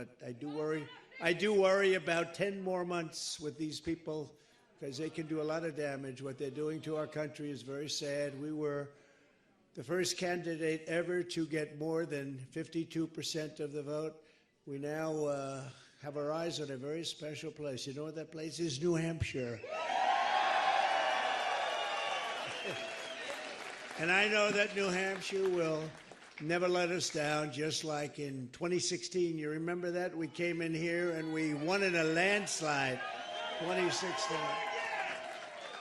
but I do worry. I do worry about 10 more months with these people because they can do a lot of damage. What they're doing to our country is very sad. We were the first candidate ever to get more than 52% of the vote. We now have our eyes on a very special place. You know what that place is? New Hampshire. And I know that New Hampshire will never let us down, just like in 2016. You remember that? We came in here and we won in a landslide, 2016.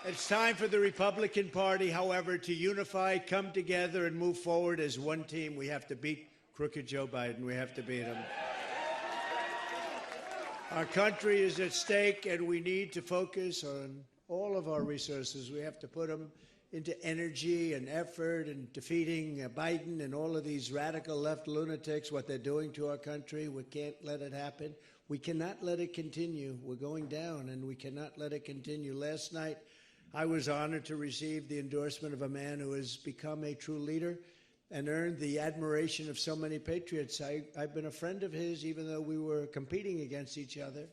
It's time for the Republican Party, however, to unify, come together, and move forward as one team. We have to beat crooked Joe Biden. We have to beat him. Our country is at stake, and we need to focus on all of our resources. We have to put them into energy and effort and defeating Biden and all of these radical left lunatics, what they're doing to our country. We can't let it happen. We cannot let it continue. We're going down, and we cannot let it continue. Last night, I was honored to receive the endorsement of a man who has become a true leader and earned the admiration of so many patriots. I've been a friend of his, even though we were competing against each other.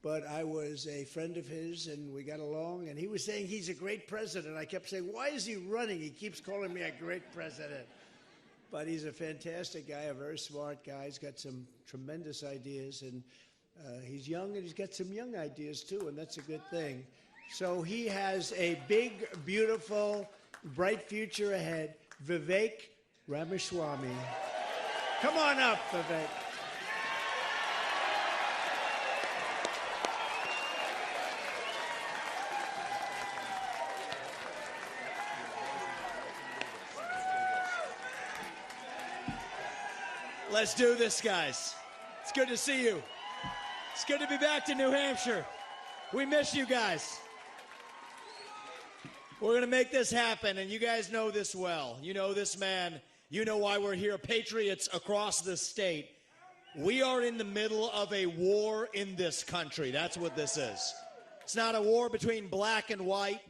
But I was a friend of his, and we got along, and he was saying he's a great president. I kept saying, why is he running? He keeps calling me a great president. But he's a fantastic guy, a very smart guy. He's got some tremendous ideas, and he's young, and he's got some young ideas, too, and that's a good thing. So he has a big, beautiful, bright future ahead. Vivek Ramaswamy. Come on up, Vivek. Let's do this, guys. It's good to see you. It's good to be back to New Hampshire. We miss you guys. We're going to make this happen, and you guys know this well. You know this man. You know why we're here. Patriots across the state. We are in the middle of a war in this country. That's what this is. It's not a war between black and white.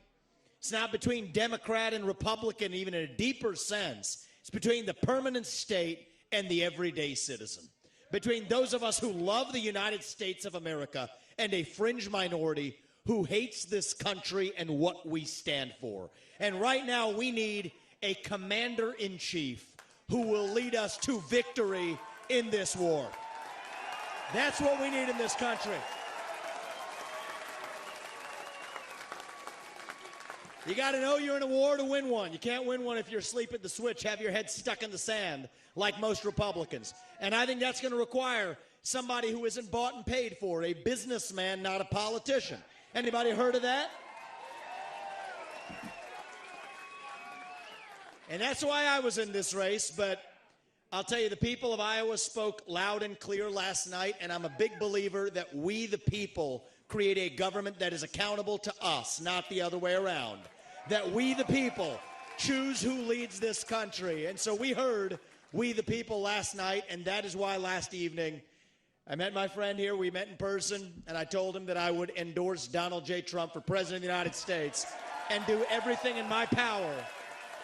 It's not between Democrat and Republican, even in a deeper sense. It's between the permanent state and the everyday citizen, between those of us who love the United States of America and a fringe minority who hates this country and what we stand for. And right now we need a commander-in-chief who will lead us to victory in this war. That's what we need in this country. You got to know you're in a war to win one. You can't win one if you're asleep at the switch, have your head stuck in the sand like most Republicans. And I think that's going to require somebody who isn't bought and paid for, a businessman, not a politician. Anybody heard of that? And that's why I was in this race, but I'll tell you, the people of Iowa spoke loud and clear last night, and I'm a big believer that we, the people, create a government that is accountable to us, not the other way around. That we, the people, choose who leads this country. And so we heard we, the people, last night, and that is why last evening I met my friend here. We met in person, and I told him that I would endorse Donald J. Trump for President of the United States and do everything in my power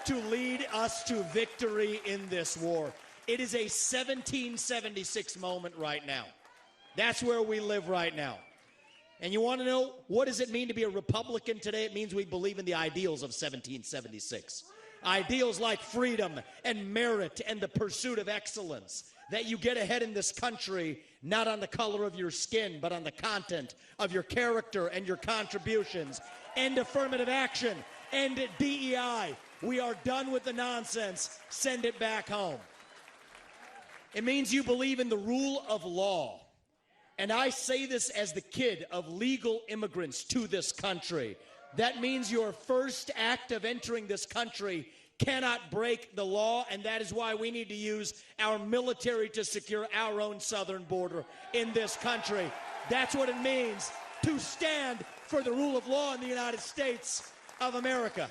to lead us to victory in this war. It is a 1776 moment right now. That's where we live right now. And you want to know, what does it mean to be a Republican today? It means we believe in the ideals of 1776. Ideals like freedom and merit and the pursuit of excellence. That you get ahead in this country, not on the color of your skin, but on the content of your character and your contributions. End affirmative action. End DEI. We are done with the nonsense. Send it back home. It means you believe in the rule of law. And I say this as the kid of legal immigrants to this country. That means your first act of entering this country cannot break the law, and that is why we need to use our military to secure our own southern border in this country. That's what it means to stand for the rule of law in the United States of America.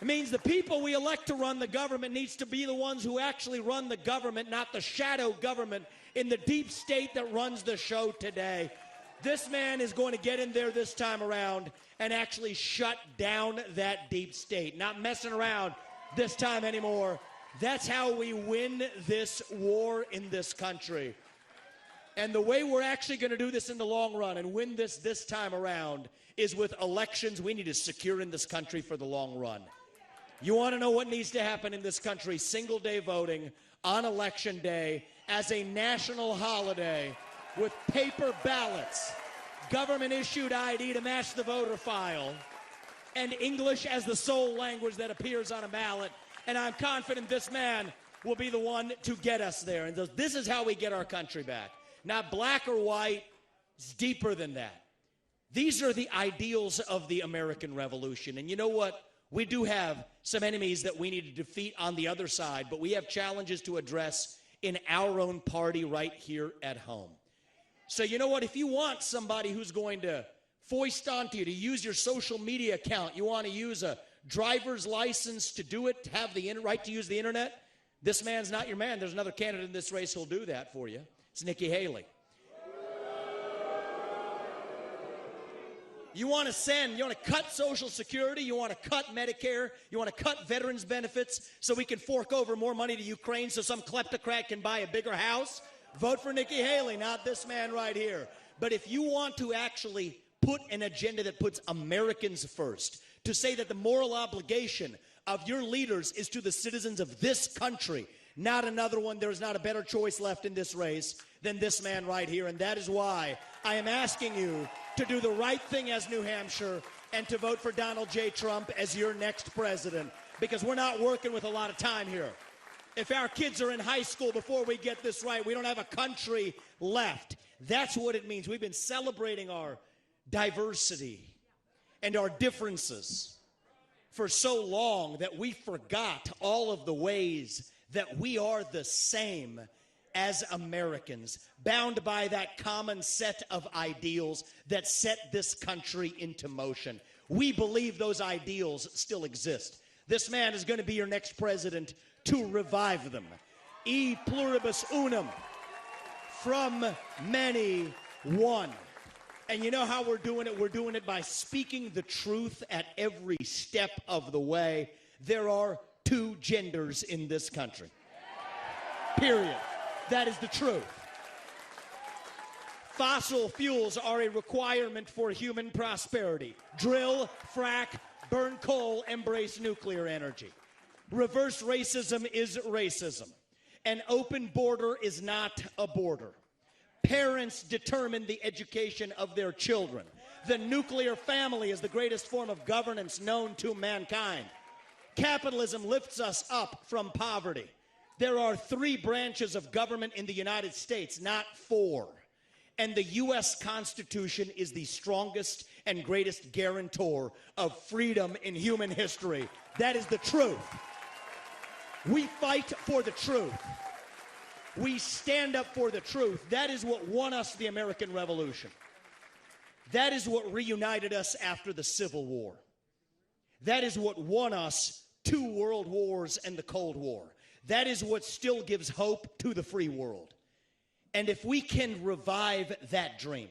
It means the people we elect to run the government needs to be the ones who actually run the government, not the shadow government in the deep state that runs the show today. This man is going to get in there this time around and actually shut down that deep state. Not messing around this time anymore. That's how we win this war in this country. And the way we're actually going to do this in the long run and win this time around is with elections we need to secure in this country for the long run. You want to know what needs to happen in this country? Single day voting on election day as a national holiday with paper ballots, government issued ID to match the voter file, and English as the sole language that appears on a ballot. And I'm confident this man will be the one to get us there. And this is how we get our country back. Not black or white, it's deeper than that. These are the ideals of the American Revolution. And you know what? We do have some enemies that we need to defeat on the other side, but we have challenges to address in our own party right here at home. So you know what? If you want somebody who's going to foist onto you to use your social media account, you want to use a driver's license to do it, to have the right to use the internet, this man's not your man. There's another candidate in this race who'll do that for you. It's Nikki Haley. You want to cut Social Security, you want to cut Medicare, you want to cut veterans benefits so we can fork over more money to Ukraine so some kleptocrat can buy a bigger house? Vote for Nikki Haley, not this man right here. But if you want to actually put an agenda that puts Americans first, to say that the moral obligation of your leaders is to the citizens of this country, not another one, there's not a better choice left in this race than this man right here. And that is why I am asking you to do the right thing as New Hampshire and to vote for Donald J. Trump as your next president, because we're not working with a lot of time here. If our kids are in high school before we get this right, we don't have a country left. That's what it means. We've been celebrating our diversity and our differences for so long that we forgot all of the ways that we are the same as Americans, bound by that common set of ideals that set this country into motion. We believe those ideals still exist. This man is going to be your next president to revive them. E pluribus unum, from many, one. And you know how we're doing it? We're doing it by speaking the truth at every step of the way. There are two genders in this country. Period. That is the truth. Fossil fuels are a requirement for human prosperity. Drill, frack, burn coal, embrace nuclear energy. Reverse racism is racism. An open border is not a border. Parents determine the education of their children. The nuclear family is the greatest form of governance known to mankind. Capitalism lifts us up from poverty. There are 3 branches of government in the United States, not 4. And the U.S. Constitution is the strongest and greatest guarantor of freedom in human history. That is the truth. We fight for the truth. We stand up for the truth. That is what won us the American Revolution. That is what reunited us after the Civil War. That is what won us 2 world wars and the Cold War. That is what still gives hope to the free world. And if we can revive that dream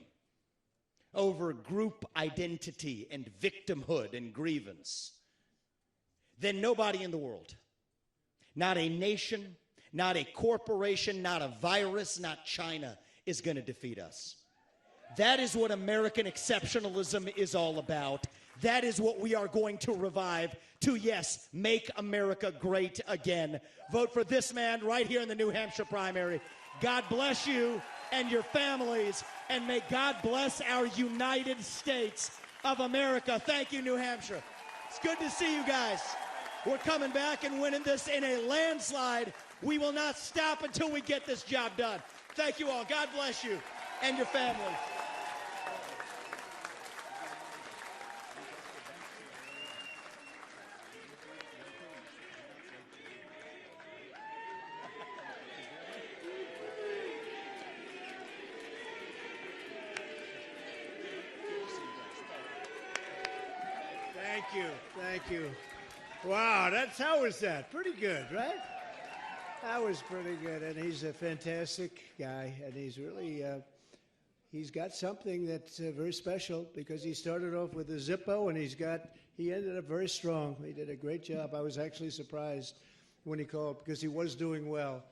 over group identity and victimhood and grievance, then nobody in the world, not a nation, not a corporation, not a virus, not China, is going to defeat us. That is what American exceptionalism is all about. That is what we are going to revive to, yes, make America great again. Vote for this man right here in the New Hampshire primary. God bless you and your families, and may God bless our United States of America. Thank you, New Hampshire. It's good to see you guys. We're coming back and winning this in a landslide. We will not stop until we get this job done. Thank you all. God bless you and your families. Thank you. Wow, how was that? Pretty good, right? That was pretty good, and he's a fantastic guy, and he's really, he's got something that's very special because he started off with a Zippo, and he ended up very strong. He did a great job. I was actually surprised when he called because he was doing well.